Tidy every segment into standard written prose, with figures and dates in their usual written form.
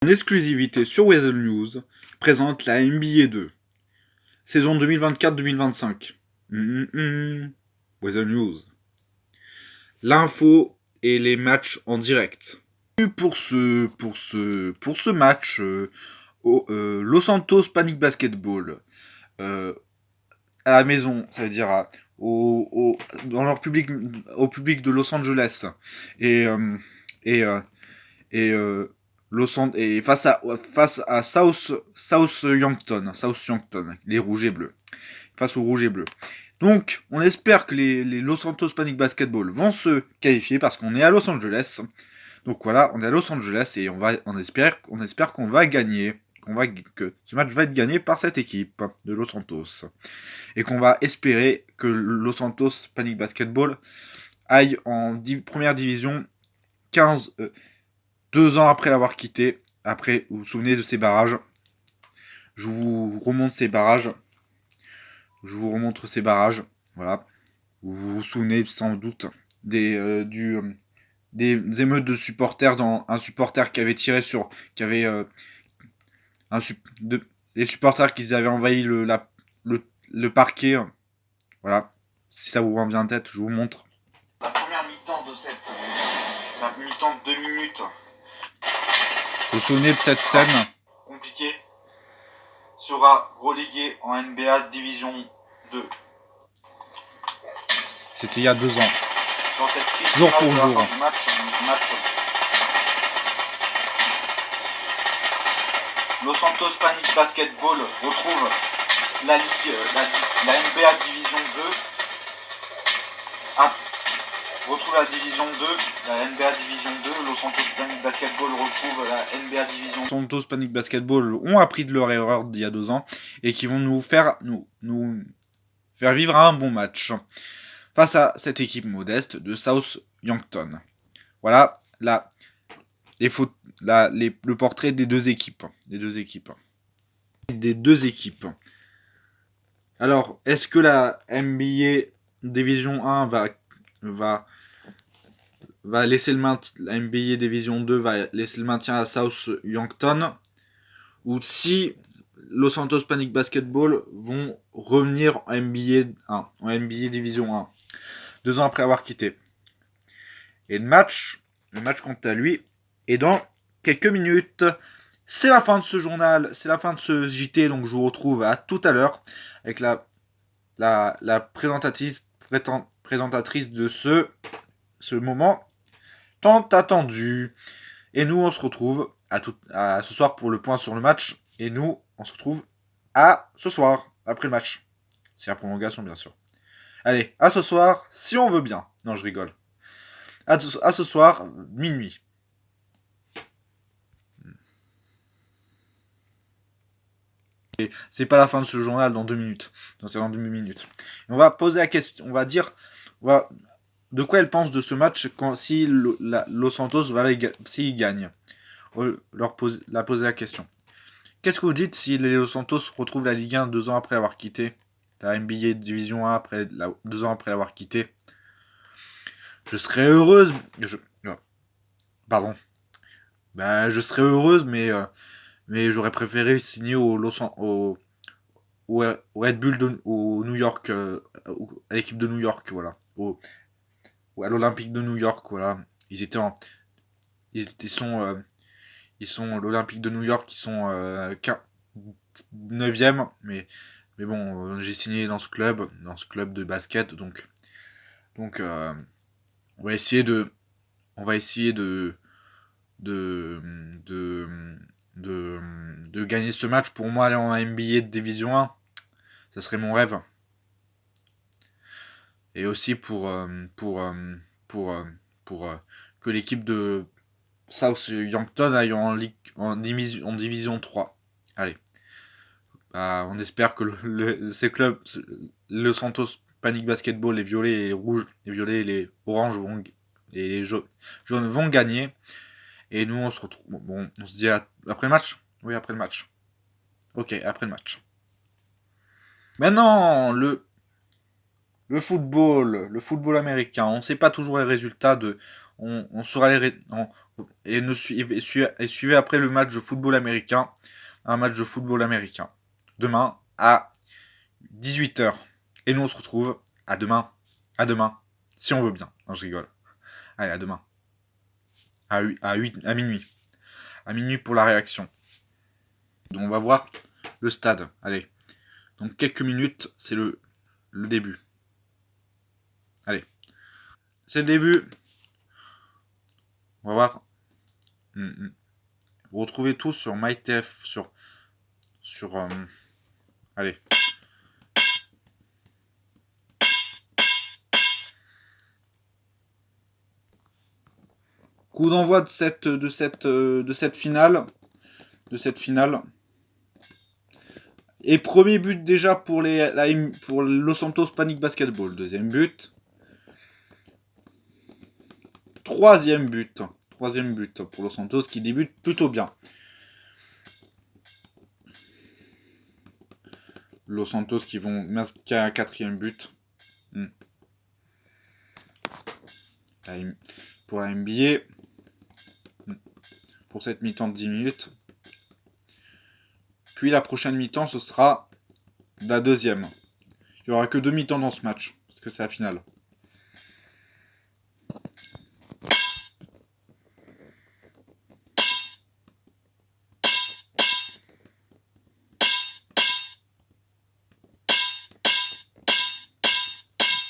En exclusivité sur Weather News, présente la NBA 2, saison 2024-2025. Weather News. L'info et les matchs en direct. Pour ce match, Los Santos Panic Basketball, à la maison, ça veut dire dans leur public, au public de Los Angeles, et face à South Yankton, les rouges et bleus, face aux rouges et bleus. Donc, on espère que les Los Santos Panic Basketball vont se qualifier parce qu'on est à Los Angeles. Donc voilà, on est à Los Angeles et on espère qu'on va gagner, que ce match va être gagné par cette équipe de Los Santos et qu'on va espérer que Los Santos Panic Basketball aille en première division 2 ans après l'avoir quitté. Après, vous vous souvenez de ces barrages. Je vous remonte ces barrages. Voilà. Vous vous souvenez sans doute des émeutes de supporters, dans un supporter qui avait tiré sur... les supporters qui avaient envahi le parquet. Voilà. Si ça vous revient en tête, je vous montre. La première mi-temps la mi-temps de 2 minutes. Vous vous souvenez de cette scène compliquée, sera relégué en NBA Division 2. C'était il y a 2 ans. Dans cette triste jour pour jour. Ce match, Los Santos Panic Basketball retrouve la NBA Division 2. Retrouve la Division 2, la NBA Division 2, Los Santos Panic Basketball retrouve la NBA Division 2. Los Santos Panic Basketball ont appris de leur erreur d'il y a 2 ans et qui vont nous faire vivre un bon match face à cette équipe modeste de South Yankton. Voilà le portrait des deux équipes. Alors, est-ce que la NBA Division 1 va laisser le maintien, la NBA Division 2 va laisser le maintien à South Yankton, ou si Los Santos Panic Basketball vont revenir en NBA 1, en NBA Division 1, 2 ans après avoir quitté. Et le match quant à lui est dans quelques minutes. C'est la fin de ce journal, c'est la fin de ce JT, donc je vous retrouve à tout à l'heure avec la présentatrice de ce moment tant attendu. Et nous, on se retrouve à ce soir pour le point sur le match. Et nous, on se retrouve à ce soir, après le match. C'est la prolongation, bien sûr. Allez, à ce soir, si on veut bien. Non, je rigole. À ce soir, minuit. Et c'est pas la fin de ce journal dans 2 minutes. Non, c'est dans 2 minutes. Et on va poser la question, on va dire... de quoi elle pense de ce match si Los Santos s'il gagne. Poser la question. Qu'est-ce que vous dites si les Los Santos retrouvent la Ligue 1 2 ans après avoir quitté la NBA Division 1 2 ans après avoir quitté? Je serais heureuse. Pardon. Je serais heureuse, mais j'aurais préféré signer au Red Bull au New York, à l'équipe de New York, voilà. À l'Olympique de New York, voilà. Ils sont l'Olympique de New York, ils sont 9e, mais bon, j'ai signé dans ce club de basket, donc on va essayer de gagner ce match. Pour moi, aller en NBA de Division 1, ça serait mon rêve. Et aussi pour que l'équipe de South Yankton aille en Division 3. Allez. On espère que ces clubs, le Santos Panic Basketball, les violets et les rouges, les violets et les oranges et les jaunes vont gagner. Et nous, on se retrouve. Bon, on se dit après le match. Oui, après le match. Ok, après le match. Maintenant, le football américain, on ne sait pas toujours les résultats on saura et suivez après le match de football américain, un match de football américain, demain à 18h. Et nous on se retrouve à demain, si on veut bien. Non, je rigole. Allez, à demain. À minuit. À minuit pour la réaction. Donc on va voir le stade. Allez. Donc quelques minutes, c'est le début. Allez. C'est le début. On va voir. Vous retrouvez tout sur MyTF, sur allez. Coup d'envoi de cette finale. Et premier but déjà pour Los Santos Panic Basketball. Deuxième but. Troisième but pour Los Santos qui débute plutôt bien. Los Santos qui vont marquer un quatrième but. Pour la NBA. Pour cette mi-temps de 10 minutes. Puis la prochaine mi-temps, ce sera la deuxième. Il n'y aura que 2 mi-temps dans ce match, parce que c'est la finale.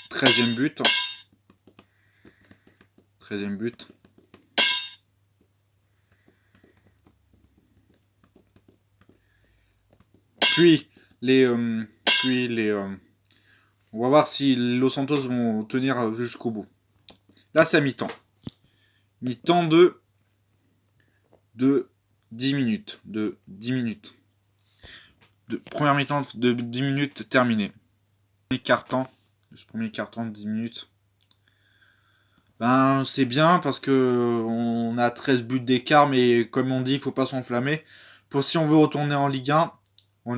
Treizième but. Puis on va voir si Los Santos vont tenir jusqu'au bout. Là, c'est à mi-temps. Mi-temps de 10 minutes. Première mi-temps de 10 minutes terminée. Premier quart-temps de 10 minutes. Ben, c'est bien parce que on a 13 buts d'écart, mais comme on dit, il faut pas s'enflammer. Pour si on veut retourner en Ligue 1, en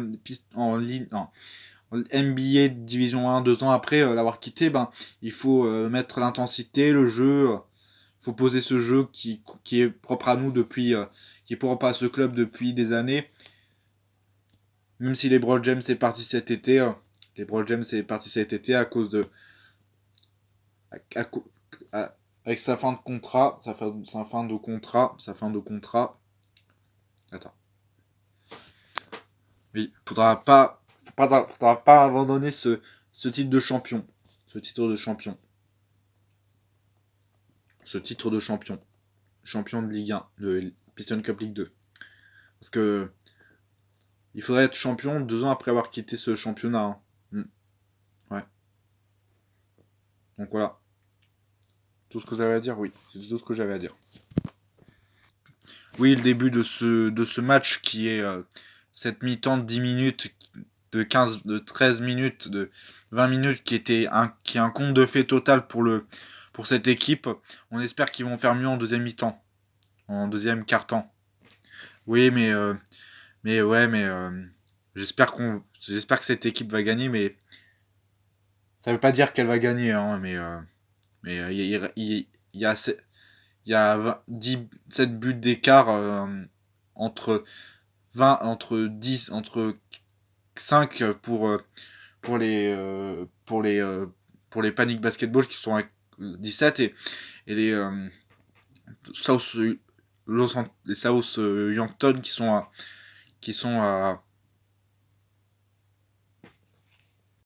NBA Division 1, 2 ans après l'avoir quitté, ben, il faut mettre l'intensité, le jeu. Il faut poser ce jeu qui est propre à nous qui est propre à ce club depuis des années. Même si LeBron James est parti cet été, à cause de avec sa fin de contrat, Attends. Oui, faudra pas abandonner ce titre de champion. Ce titre de champion. Champion de Ligue 1, de Piston Cup Ligue 2. Parce que il faudrait être champion 2 ans après avoir quitté ce championnat. Ouais. Donc voilà. Tout ce que vous avez à dire, oui. C'est tout ce que j'avais à dire. Oui, le début de ce match qui est cette mi-temps de 10 minutes, de 13 minutes, de 20 minutes qui est un conte de fait total pour cette équipe. On espère qu'ils vont faire mieux en deuxième mi-temps. En deuxième quart-temps. Oui, mais j'espère que cette équipe va gagner, mais ça veut pas dire qu'elle va gagner, hein, mais il y a 17 buts d'écart entre 5 pour les Panic Basketball qui sont à 17 et les South Yankton qui sont à